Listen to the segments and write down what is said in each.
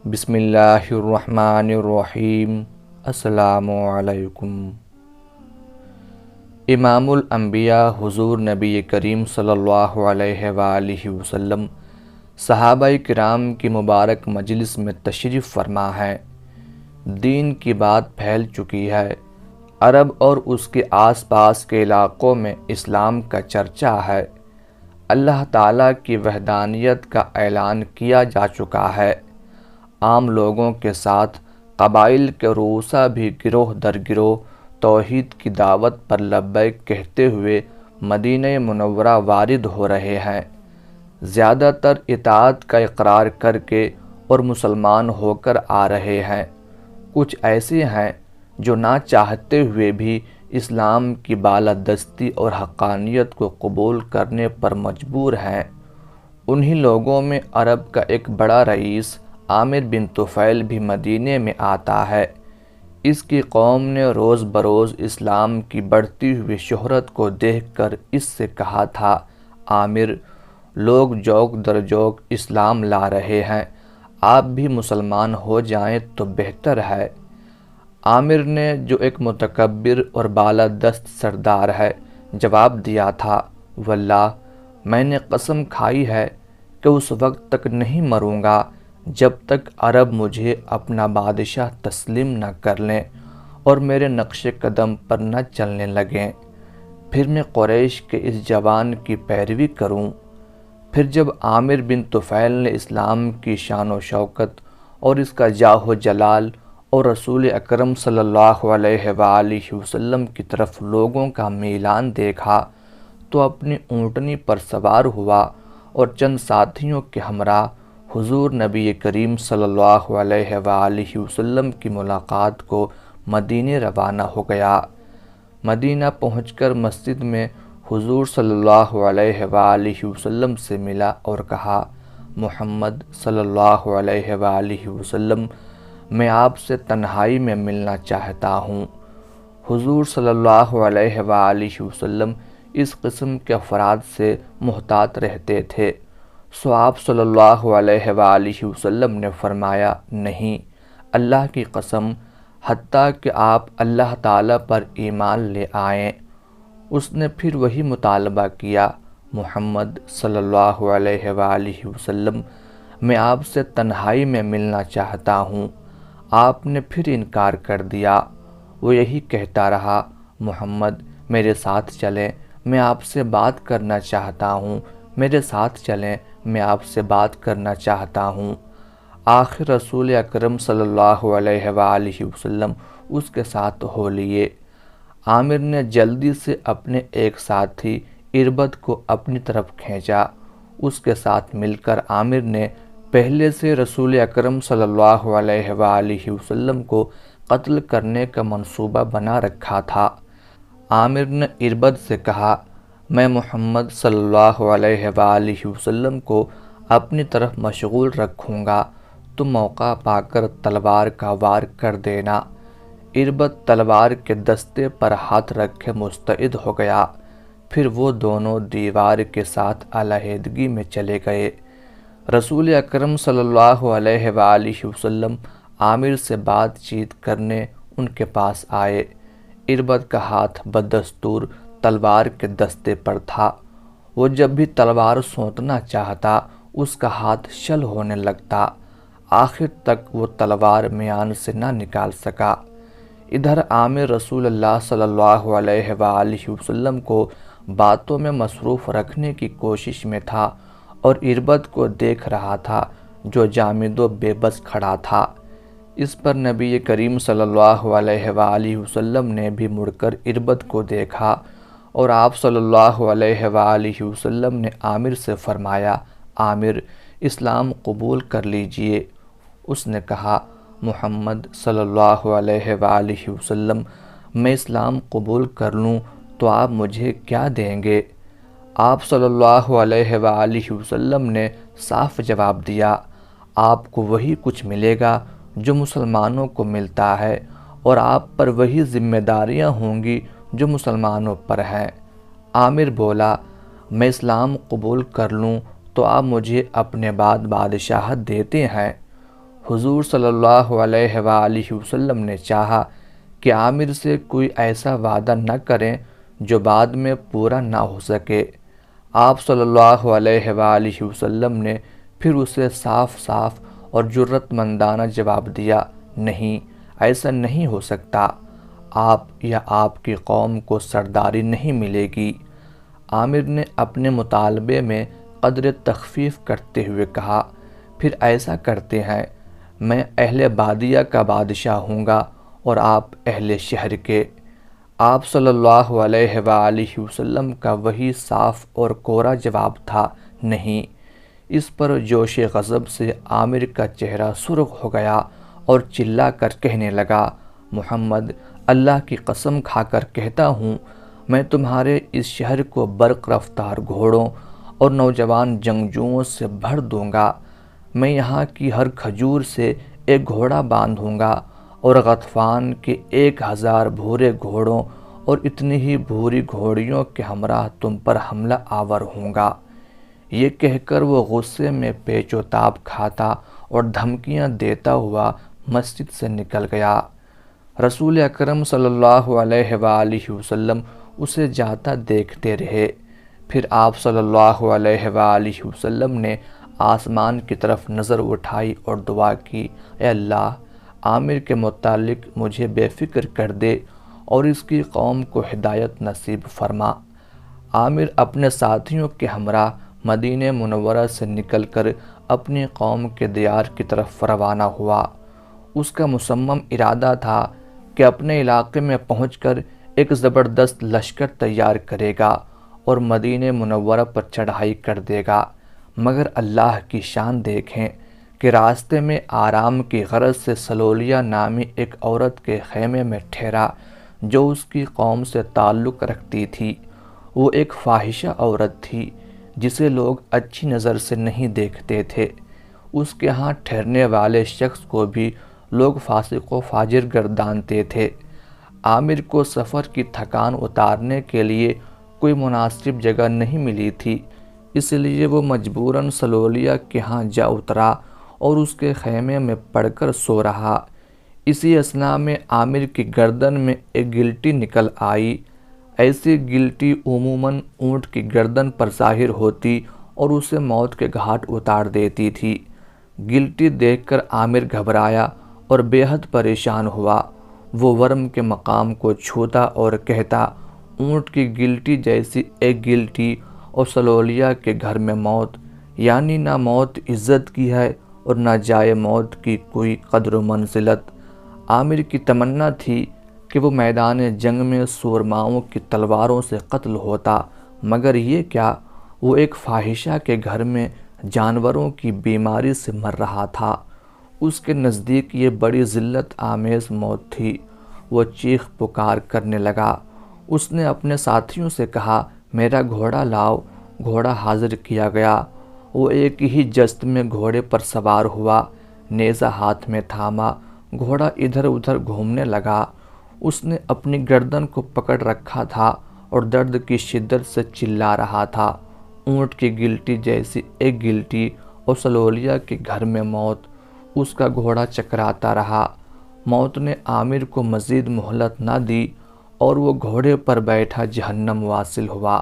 بسم اللہ الرحمن الرحیم۔ السلام علیکم۔ امام الانبیاء حضور نبی کریم صلی اللہ علیہ وآلہ وسلم صحابہ کرام کی مبارک مجلس میں تشریف فرما ہے۔ دین کی بات پھیل چکی ہے۔ عرب اور اس کے آس پاس کے علاقوں میں اسلام کا چرچا ہے۔ اللہ تعالیٰ کی وحدانیت کا اعلان کیا جا چکا ہے۔ عام لوگوں کے ساتھ قبائل کے رؤسا بھی گروہ در گروہ توحید کی دعوت پر لبیک کہتے ہوئے مدینہ منورہ وارد ہو رہے ہیں۔ زیادہ تر اطاعت کا اقرار کر کے اور مسلمان ہو کر آ رہے ہیں۔ کچھ ایسے ہیں جو نہ چاہتے ہوئے بھی اسلام کی بالادستی اور حقانیت کو قبول کرنے پر مجبور ہیں۔ انہی لوگوں میں عرب کا ایک بڑا رئیس عامر بن طفیل بھی مدینے میں آتا ہے۔ اس کی قوم نے روز بروز اسلام کی بڑھتی ہوئی شہرت کو دیکھ کر اس سے کہا تھا، عامر، لوگ جوک در جوک اسلام لا رہے ہیں، آپ بھی مسلمان ہو جائیں تو بہتر ہے۔ عامر نے، جو ایک متکبر اور بالادست سردار ہے، جواب دیا تھا، واللہ میں نے قسم کھائی ہے کہ اس وقت تک نہیں مروں گا جب تک عرب مجھے اپنا بادشاہ تسلیم نہ کر لیں اور میرے نقش قدم پر نہ چلنے لگیں، پھر میں قریش کے اس جوان کی پیروی کروں۔ پھر جب عامر بن طفیل نے اسلام کی شان و شوکت اور اس کا جاہ و جلال اور رسول اکرم صلی اللہ علیہ وآلہ وسلم کی طرف لوگوں کا میلان دیکھا تو اپنی اونٹنی پر سوار ہوا اور چند ساتھیوں کے ہمراہ حضور نبی کریم صلی اللہ علیہ وآلہ وسلم کی ملاقات کو مدینے روانہ ہو گیا۔ مدینہ پہنچ کر مسجد میں حضور صلی اللہ علیہ وآلہ وسلم سے ملا اور کہا، محمد صلی اللہ علیہ وآلہ وسلم، میں آپ سے تنہائی میں ملنا چاہتا ہوں۔ حضور صلی اللہ علیہ وآلہ وسلم اس قسم کے افراد سے محتاط رہتے تھے، سو آپ صلی اللہ علیہ وآلہ وسلم نے فرمایا، نہیں، اللہ کی قسم، حتیٰ کہ آپ اللہ تعالیٰ پر ایمان لے آئیں۔ اس نے پھر وہی مطالبہ کیا، محمد صلی اللہ علیہ وآلہ وسلم، میں آپ سے تنہائی میں ملنا چاہتا ہوں۔ آپ نے پھر انکار کر دیا۔ وہ یہی کہتا رہا، محمد میرے ساتھ چلیں، میں آپ سے بات کرنا چاہتا ہوں، میرے ساتھ چلیں، میں آپ سے بات کرنا چاہتا ہوں۔ آخر رسول اکرم صلی اللہ علیہ وآلہ وسلم اس کے ساتھ ہو لیے۔ عامر نے جلدی سے اپنے ایک ساتھی اربد کو اپنی طرف کھینچا۔ اس کے ساتھ مل کر عامر نے پہلے سے رسول اکرم صلی اللہ علیہ وآلہ وسلم کو قتل کرنے کا منصوبہ بنا رکھا تھا۔ عامر نے اربد سے کہا، میں محمد صلی اللہ علیہ وآلہ وسلم کو اپنی طرف مشغول رکھوں گا، تو موقع پا کر تلوار کا وار کر دینا۔ اربد تلوار کے دستے پر ہاتھ رکھے مستعد ہو گیا۔ پھر وہ دونوں دیوار کے ساتھ علیحدگی میں چلے گئے۔ رسول اکرم صلی اللہ علیہ وآلہ وسلم عامر سے بات چیت کرنے ان کے پاس آئے۔ اربد کا ہاتھ بدستور تلوار کے دستے پر تھا۔ وہ جب بھی تلوار سونتنا چاہتا اس کا ہاتھ شل ہونے لگتا۔ آخر تک وہ تلوار میان سے نہ نکال سکا۔ ادھر عامر رسول اللہ صلی اللہ علیہ وآلہ وسلم کو باتوں میں مصروف رکھنے کی کوشش میں تھا اور اربد کو دیکھ رہا تھا جو جامد و بے بس کھڑا تھا۔ اس پر نبی کریم صلی اللہ علیہ وآلہ وسلم نے بھی مڑ کر اربد کو دیکھا اور آپ صلی اللہ علیہ وآلہ وسلم نے عامر سے فرمایا، عامر، اسلام قبول کر لیجئے۔ اس نے کہا، محمد صلی اللہ علیہ وآلہ وسلم، میں اسلام قبول کر لوں تو آپ مجھے کیا دیں گے؟ آپ صلی اللہ علیہ وآلہ وسلم نے صاف جواب دیا، آپ کو وہی کچھ ملے گا جو مسلمانوں کو ملتا ہے، اور آپ پر وہی ذمہ داریاں ہوں گی جو مسلمانوں پر ہیں۔ عامر بولا، میں اسلام قبول کر لوں تو آپ مجھے اپنے بعد بادشاہت دیتے ہیں؟ حضور صلی اللہ علیہ وآلہ وسلم نے چاہا کہ عامر سے کوئی ایسا وعدہ نہ کریں جو بعد میں پورا نہ ہو سکے۔ آپ صلی اللہ علیہ وآلہ وسلم نے پھر اسے صاف صاف اور جرأت مندانہ جواب دیا، نہیں، ایسا نہیں ہو سکتا، آپ یا آپ کی قوم کو سرداری نہیں ملے گی۔ عامر نے اپنے مطالبے میں قدر تخفیف کرتے ہوئے کہا، پھر ایسا کرتے ہیں، میں اہل بادیہ کا بادشاہ ہوں گا اور آپ اہل شہر کے۔ آپ صلی اللہ علیہ وآلہ وسلم کا وہی صاف اور کورا جواب تھا، نہیں۔ اس پر جوش غضب سے عامر کا چہرہ سرخ ہو گیا اور چلا کر کہنے لگا، محمد، اللہ کی قسم کھا کر کہتا ہوں، میں تمہارے اس شہر کو برق رفتار گھوڑوں اور نوجوان جنگجوؤں سے بھر دوں گا۔ میں یہاں کی ہر کھجور سے ایک گھوڑا باندھوں گا اور غطفان کے 1000 بھورے گھوڑوں اور اتنی ہی بھوری گھوڑیوں کے ہمراہ تم پر حملہ آور ہوں گا۔ یہ کہہ کر وہ غصے میں پیچ و تاب کھاتا اور دھمکیاں دیتا ہوا مسجد سے نکل گیا۔ رسول اکرم صلی اللہ علیہ وآلہ وسلم اسے جاتا دیکھتے رہے۔ پھر آپ صلی اللہ علیہ وآلہ وسلم نے آسمان کی طرف نظر اٹھائی اور دعا کی، اے اللہ، عامر کے متعلق مجھے بے فکر کر دے اور اس کی قوم کو ہدایت نصیب فرما۔ عامر اپنے ساتھیوں کے ہمراہ مدینہ منورہ سے نکل کر اپنی قوم کے دیار کی طرف روانہ ہوا۔ اس کا مصمم ارادہ تھا کہ اپنے علاقے میں پہنچ کر ایک زبردست لشکر تیار کرے گا اور مدینہ منورہ پر چڑھائی کر دے گا، مگر اللہ کی شان دیکھیں کہ راستے میں آرام کی غرض سے سلولیہ نامی ایک عورت کے خیمے میں ٹھہرا جو اس کی قوم سے تعلق رکھتی تھی۔ وہ ایک فاحشہ عورت تھی جسے لوگ اچھی نظر سے نہیں دیکھتے تھے۔ اس کے ہاں ٹھہرنے والے شخص کو بھی لوگ فاسق و فاجر گردانتے تھے۔ عامر کو سفر کی تھکان اتارنے کے لیے کوئی مناسب جگہ نہیں ملی تھی، اس لیے وہ مجبوراً سلولیہ کے ہاں جا اترا اور اس کے خیمے میں پڑ کر سو رہا۔ اسی اثناء میں عامر کی گردن میں ایک گلٹی نکل آئی۔ ایسی گلٹی عموماً اونٹ کی گردن پر ظاہر ہوتی اور اسے موت کے گھاٹ اتار دیتی تھی۔ گلٹی دیکھ کر عامر گھبرایا اور بے حد پریشان ہوا۔ وہ ورم کے مقام کو چھوتا اور کہتا، اونٹ کی گلٹی جیسی ایک گلٹی اور سلولیہ کے گھر میں موت، یعنی نہ موت عزت کی ہے اور نہ جائے موت کی کوئی قدر و منزلت۔ عامر کی تمنا تھی کہ وہ میدان جنگ میں سورماؤں کی تلواروں سے قتل ہوتا، مگر یہ کیا، وہ ایک فاحشہ کے گھر میں جانوروں کی بیماری سے مر رہا تھا۔ اس کے نزدیک یہ بڑی ذلت آمیز موت تھی۔ وہ چیخ پکار کرنے لگا۔ اس نے اپنے ساتھیوں سے کہا، میرا گھوڑا لاؤ۔ گھوڑا حاضر کیا گیا۔ وہ ایک ہی جست میں گھوڑے پر سوار ہوا، نیزہ ہاتھ میں تھاما، گھوڑا ادھر ادھر گھومنے لگا۔ اس نے اپنی گردن کو پکڑ رکھا تھا اور درد کی شدت سے چلا رہا تھا۔ اونٹ کی گلٹی جیسی ایک گلٹی اور سلولیہ کے گھر میں موت۔ اس کا گھوڑا چکراتا رہا۔ موت نے عامر کو مزید مہلت نہ دی اور وہ گھوڑے پر بیٹھا جہنم واصل ہوا۔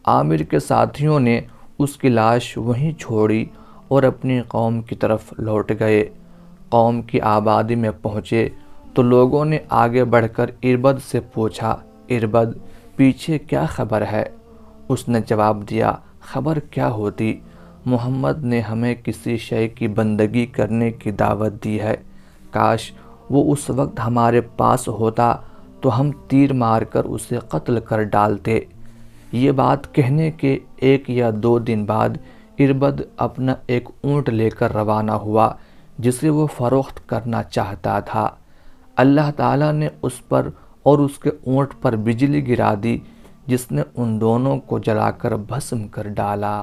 عامر کے ساتھیوں نے اس کی لاش وہیں چھوڑی اور اپنی قوم کی طرف لوٹ گئے۔ قوم کی آبادی میں پہنچے تو لوگوں نے آگے بڑھ کر اربد سے پوچھا، اربد، پیچھے کیا خبر ہے؟ اس نے جواب دیا، خبر کیا ہوتی، محمد نے ہمیں کسی شے کی بندگی کرنے کی دعوت دی ہے، کاش وہ اس وقت ہمارے پاس ہوتا تو ہم تیر مار کر اسے قتل کر ڈالتے۔ یہ بات کہنے کے 1 یا 2 دن بعد اربد اپنا ایک اونٹ لے کر روانہ ہوا جسے وہ فروخت کرنا چاہتا تھا۔ اللہ تعالیٰ نے اس پر اور اس کے اونٹ پر بجلی گرا دی جس نے ان دونوں کو جلا کر بھسم کر ڈالا۔